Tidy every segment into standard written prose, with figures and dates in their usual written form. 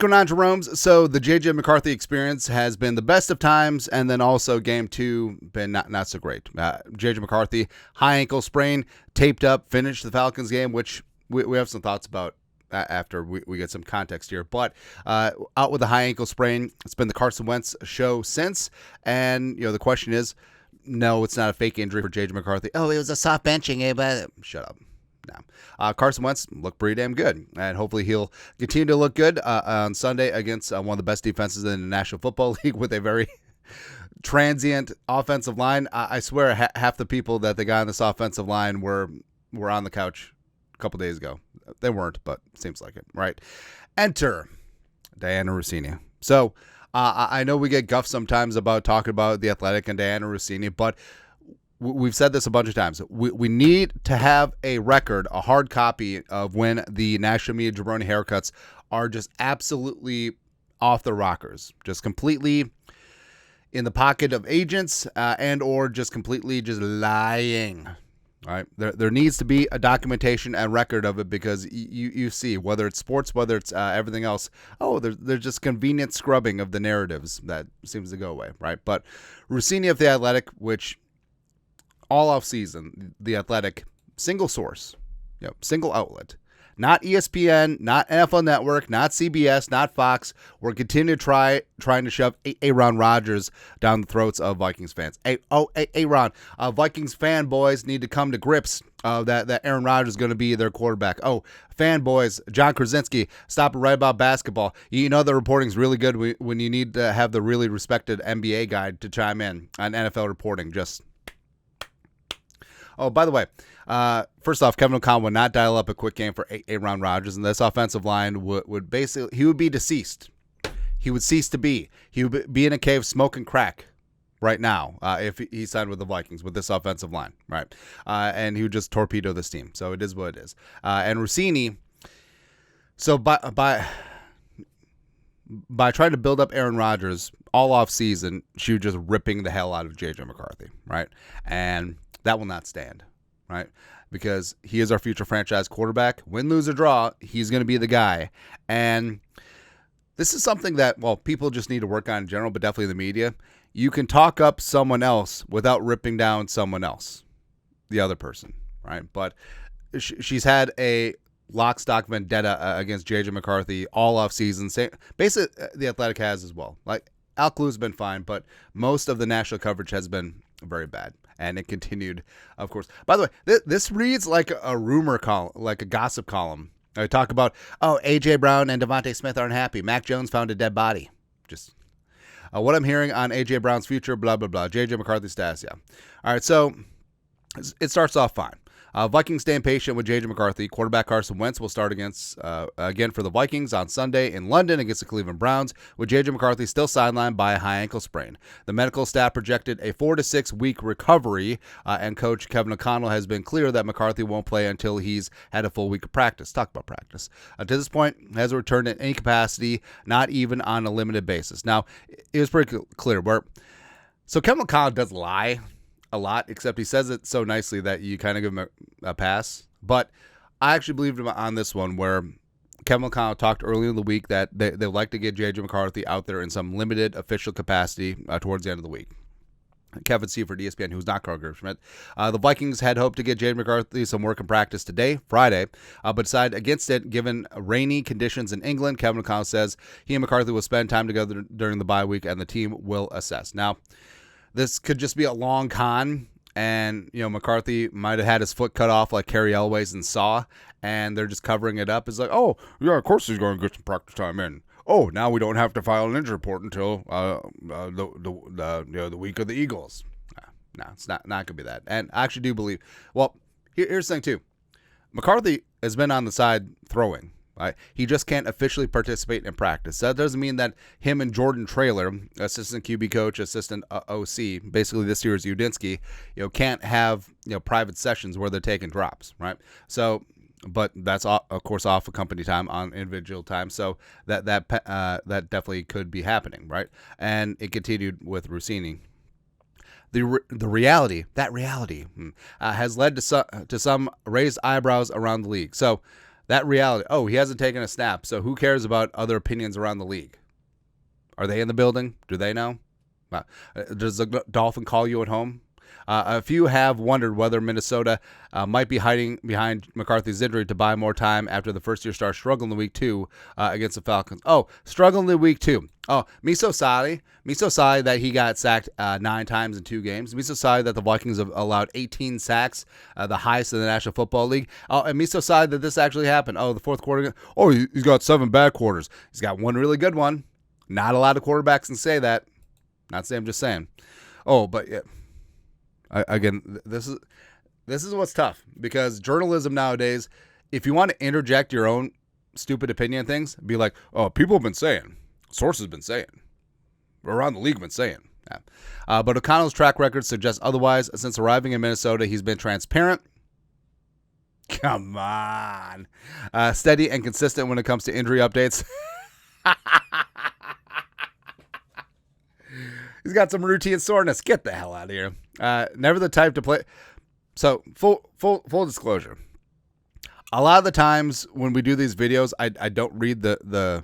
going on, Jerome's? So the JJ McCarthy experience has been the best of times, and then also game 2 been not so great. JJ McCarthy, high ankle sprain, taped up, finished the Falcons game, which we have some thoughts about after we get some context here. But out with a high ankle sprain. It's been the Carson Wentz show since, and the question is, no, it's not a fake injury for JJ McCarthy. Oh, it was a soft benching, but shut up. No. Carson Wentz looked pretty damn good, and hopefully he'll continue to look good on Sunday against one of the best defenses in the National Football League with a very transient offensive line. I swear half the people that they got on this offensive line were on the couch a couple days ago. They weren't, but it seems like it, right? Enter Diana Russini. So I know we get guff sometimes about talking about The Athletic and Diana Russini, but we've said this a bunch of times. We need to have a record, a hard copy of when the national media jabroni haircuts are just absolutely off the rockers, just completely in the pocket of agents and or just completely just lying. All right, there needs to be a documentation and record of it, because you see, whether it's sports, whether it's everything else, there's just convenient scrubbing of the narratives that seems to go away, right? But Russini of The Athletic, which all off season, The Athletic, single source, single outlet, not ESPN, not NFL Network, not CBS, not Fox. We're continuing to trying to shove Aaron Rodgers down the throats of Vikings fans. Aaron, Vikings fanboys need to come to grips that Aaron Rodgers is going to be their quarterback. Fanboys, John Krasinski, stop it right about basketball. The reporting's really good when you need to have the really respected NBA guy to chime in on NFL reporting. Oh, by the way, first off, Kevin O'Connell would not dial up a quick game for Aaron Rodgers, and this offensive line would basically, he would be deceased. He would cease to be. He would be in a cave smoking crack right now if he signed with the Vikings with this offensive line, right? And he would just torpedo this team. So it is what it is. And Russini, so by trying to build up Aaron Rodgers all off season, she was just ripping the hell out of JJ McCarthy, right? And that will not stand, right? Because he is our future franchise quarterback. Win, lose, or draw, he's going to be the guy. And this is something that, people just need to work on in general, but definitely the media. You can talk up someone else without ripping down someone else, the other person, right? But she's had a lock, stock vendetta against JJ McCarthy all off season. Basically, The Athletic has as well. Like, Al Klu's been fine, but most of the national coverage has been very bad. And it continued, of course. By the way, this reads like a rumor column, like a gossip column. I talk about, A.J. Brown and Devontae Smith aren't happy. Mac Jones found a dead body. Just what I'm hearing on A.J. Brown's future, blah, blah, blah. JJ McCarthy status, yeah. All right, so it starts off fine. Vikings staying patient with JJ McCarthy. Quarterback Carson Wentz will start again for the Vikings on Sunday in London against the Cleveland Browns, with JJ McCarthy still sidelined by a high ankle sprain. The medical staff projected a 4 to 6 week recovery, and coach Kevin O'Connell has been clear that McCarthy won't play until he's had a full week of practice. Talk about practice. To this point, he hasn't returned in any capacity, not even on a limited basis. Now, it was pretty clear so Kevin O'Connell does lie a lot, except he says it so nicely that you kind of give him a pass. But I actually believed him on this one, where Kevin O'Connell talked earlier in the week that they like to get JJ McCarthy out there in some limited official capacity towards the end of the week. Kevin Seifert, ESPN, who's not Carl Schmidt. The Vikings had hoped to get JJ McCarthy some work in practice today, Friday, but decided against it given rainy conditions in England. Kevin O'Connell says he and McCarthy will spend time together during the bye week, and the team will assess. Now, this could just be a long con, and McCarthy might have had his foot cut off like Carrie Elways and Saw, and they're just covering it up. It's like, of course he's going to get some practice time in. Now we don't have to file an injury report until the week of the Eagles. No, it's not going to be that. And I actually do believe. Well, here's the thing too. McCarthy has been on the side throwing. Right? He just can't officially participate in practice. That doesn't mean that him and Jordan Traylor, assistant QB coach, assistant OC, basically this year's Udinsky, can't have private sessions where they're taking drops, right? So, but that's of course off of company time on individual time. So that definitely could be happening, right? And it continued with Russini. The reality has led to some raised eyebrows around the league. So that reality. Oh, he hasn't taken a snap. So who cares about other opinions around the league? Are they in the building? Do they know? Does the Dolphin call you at home? A few have wondered whether Minnesota might be hiding behind McCarthy's injury to buy more time after the first-year star struggled in week 2 against the Falcons. Oh, struggled in week 2. Oh, me so sorry that he got sacked 9 times in 2 games. Me so sorry that the Vikings have allowed 18 sacks, the highest in the National Football League. Oh, and me so sorry that this actually happened. Oh, the fourth quarter. Oh, he's got 7 bad quarters. He's got 1 really good one. Not a lot of quarterbacks can say that. Not saying, I'm just saying. Oh, but yeah. Again, this is what's tough, because journalism nowadays, if you want to interject your own stupid opinion things, be like, oh, people have been saying, sources have been saying, around the league have been saying. Yeah. But O'Connell's track record suggests otherwise. Since arriving in Minnesota, he's been transparent. Come on. Steady and consistent when it comes to injury updates. He's got some routine soreness. Get the hell out of here. Never the type to play. So full disclosure. A lot of the times when we do these videos, I don't read the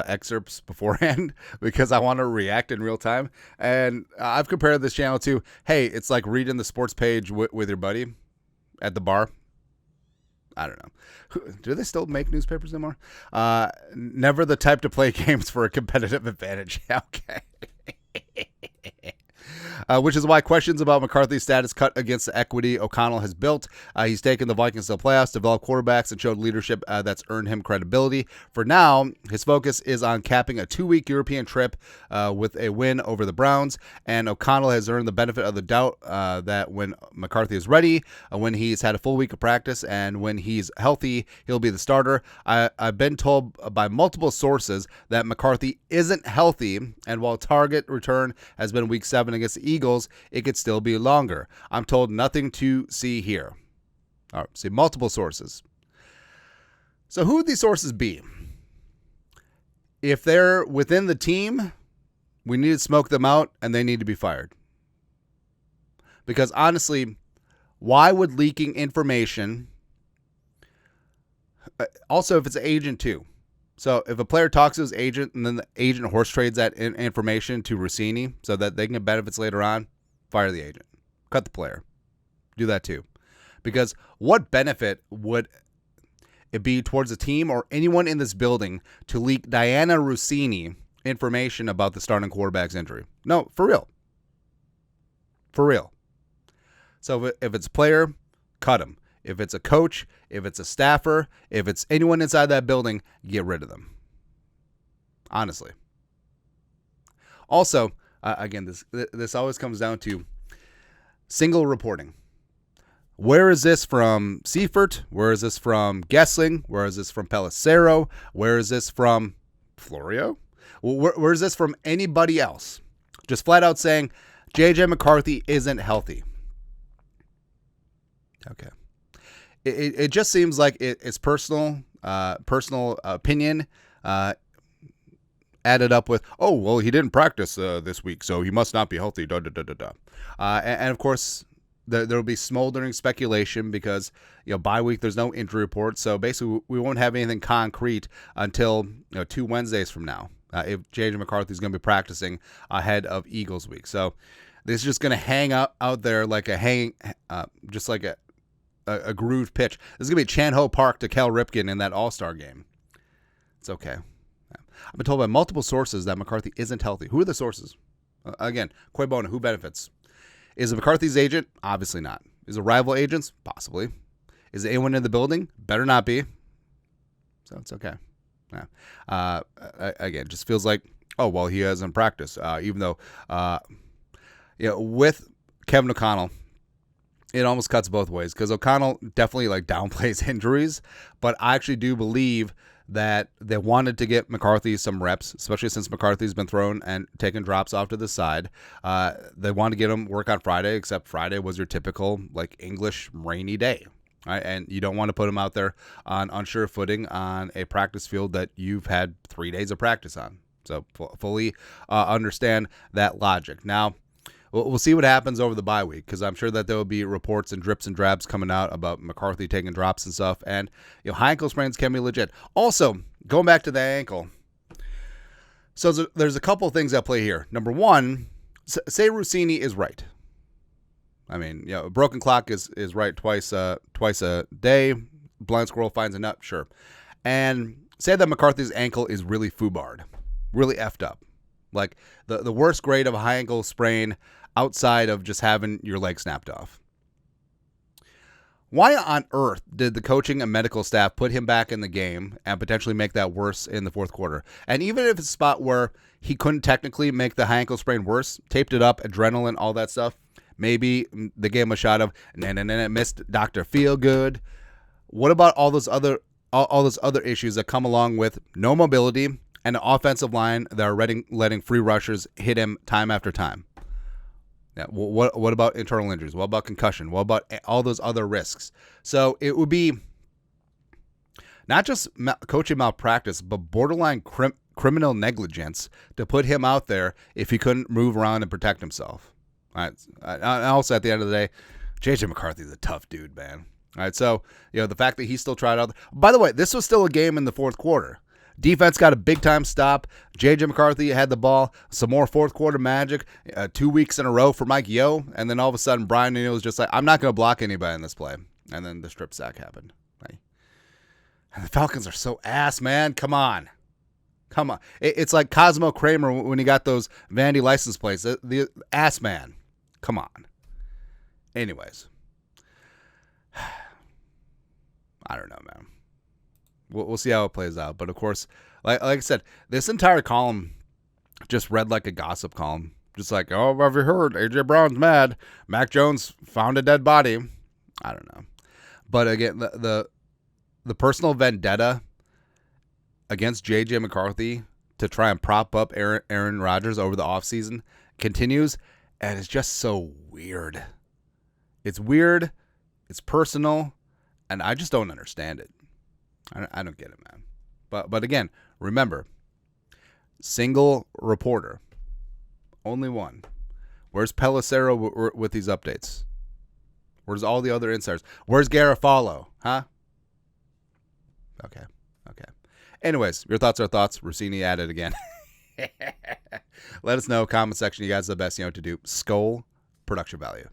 excerpts beforehand because I want to react in real time. And I've compared this channel to, hey, it's like reading the sports page with your buddy at the bar. I don't know. Do they still make newspapers anymore? Never the type to play games for a competitive advantage. Okay. Which is why questions about McCarthy's status cut against the equity O'Connell has built. He's taken the Vikings to the playoffs, developed quarterbacks, and showed leadership that's earned him credibility. For now, his focus is on capping a 2-week European trip with a win over the Browns, and O'Connell has earned the benefit of the doubt that when McCarthy is ready, when he's had a full week of practice, and when he's healthy, he'll be the starter. I've been told by multiple sources that McCarthy isn't healthy, and while target return has been week 7 against the Eagles, it could still be longer. I'm told nothing to see here. All right, see multiple sources. So who would these sources be? If they're within the team, we need to smoke them out and they need to be fired. Because honestly, why would leaking information, also if it's an agent too, so if a player talks to his agent and then the agent horse trades that information to Russini so that they can get benefits later on, fire the agent. Cut the player. Do that too. Because what benefit would it be towards the team or anyone in this building to leak Diana Russini information about the starting quarterback's injury? No, for real. For real. So if it's a player, cut him. If it's a coach, if it's a staffer, if it's anyone inside that building, get rid of them. Honestly. Also, again, this always comes down to single reporting. Where is this from Seifert? Where is this from Gessling? Where is this from Pelissero? Where is this from Florio? Where is this from anybody else? Just flat out saying JJ McCarthy isn't healthy. Okay. It just seems like it's personal opinion added up with, oh, well, he didn't practice this week, so he must not be healthy. And of course, there will be smoldering speculation because bye week there's no injury report, so basically we won't have anything concrete until 2 Wednesdays from now. If JJ McCarthy is going to be practicing ahead of Eagles week, so this is just going to hang out there like just like a grooved pitch. This is going to be Chan Ho Park to Cal Ripken in that All-Star game. It's okay. I've been told by multiple sources that McCarthy isn't healthy. Who are the sources? Again, Quay Bona, who benefits? Is it McCarthy's agent? Obviously not. Is it rival agents? Possibly. Is it anyone in the building? Better not be. So it's okay. Yeah. Again, just feels like, oh, well, he hasn't practiced. Even though, with Kevin O'Connell, it almost cuts both ways because O'Connell definitely downplays injuries, but I actually do believe that they wanted to get McCarthy some reps, especially since McCarthy's been thrown and taking drops off to the side. They wanted to get him work on Friday, except Friday was your typical English rainy day. Right? And you don't want to put him out there on unsure footing on a practice field that you've had 3 days of practice on. So fully understand that logic. Now, we'll see what happens over the bye week, because I'm sure that there will be reports and drips and drabs coming out about McCarthy taking drops and stuff. And high ankle sprains can be legit. Also, going back to the ankle, so there's a couple of things at play here. Number one, say Russini is right. I mean, a broken clock is right twice a day. Blind squirrel finds a nut, sure. And say that McCarthy's ankle is really foobarred, really effed up. Like the worst grade of a high ankle sprain outside of just having your leg snapped off. Why on earth did the coaching and medical staff put him back in the game and potentially make that worse in the fourth quarter? And even if it's a spot where he couldn't technically make the high ankle sprain worse, taped it up, adrenaline, all that stuff, maybe the game was shot of, and it missed Dr. Feelgood. What about all those other issues that come along with no mobility and an offensive line that are letting free rushers hit him time after time? Yeah, what about internal injuries? What about concussion? What about all those other risks? So it would be not just coaching malpractice, but borderline criminal negligence to put him out there if he couldn't move around and protect himself. All right. Also, at the end of the day, JJ McCarthy's a tough dude, man. All right, so the fact that he still tried out. By the way, this was still a game in the fourth quarter. Defense got a big-time stop. JJ McCarthy had the ball. Some more fourth-quarter magic. 2 weeks in a row for Mike Yo. And then all of a sudden, Brian O'Neill was just like, I'm not going to block anybody in this play. And then the strip sack happened. Right? And the Falcons are so ass, man. Come on. It's like Cosmo Kramer when he got those Vandy license plates. The ass man. Come on. Anyways. I don't know, man. We'll see how it plays out. But, of course, like I said, this entire column just read like a gossip column. Just like, oh, have you heard? A.J. Brown's mad. Mac Jones found a dead body. I don't know. But, again, the personal vendetta against J.J. McCarthy to try and prop up Aaron Rodgers over the offseason continues. And it's just so weird. It's weird. It's personal. And I just don't understand it. I don't get it, man. But again, remember, single reporter, only one. Where's Pelissero with these updates? Where's all the other insiders? Where's Garofalo? Huh? Okay. Anyways, your thoughts are thoughts. Russini at it again. Let us know. Comment section. You guys are the best to do. Skull production value.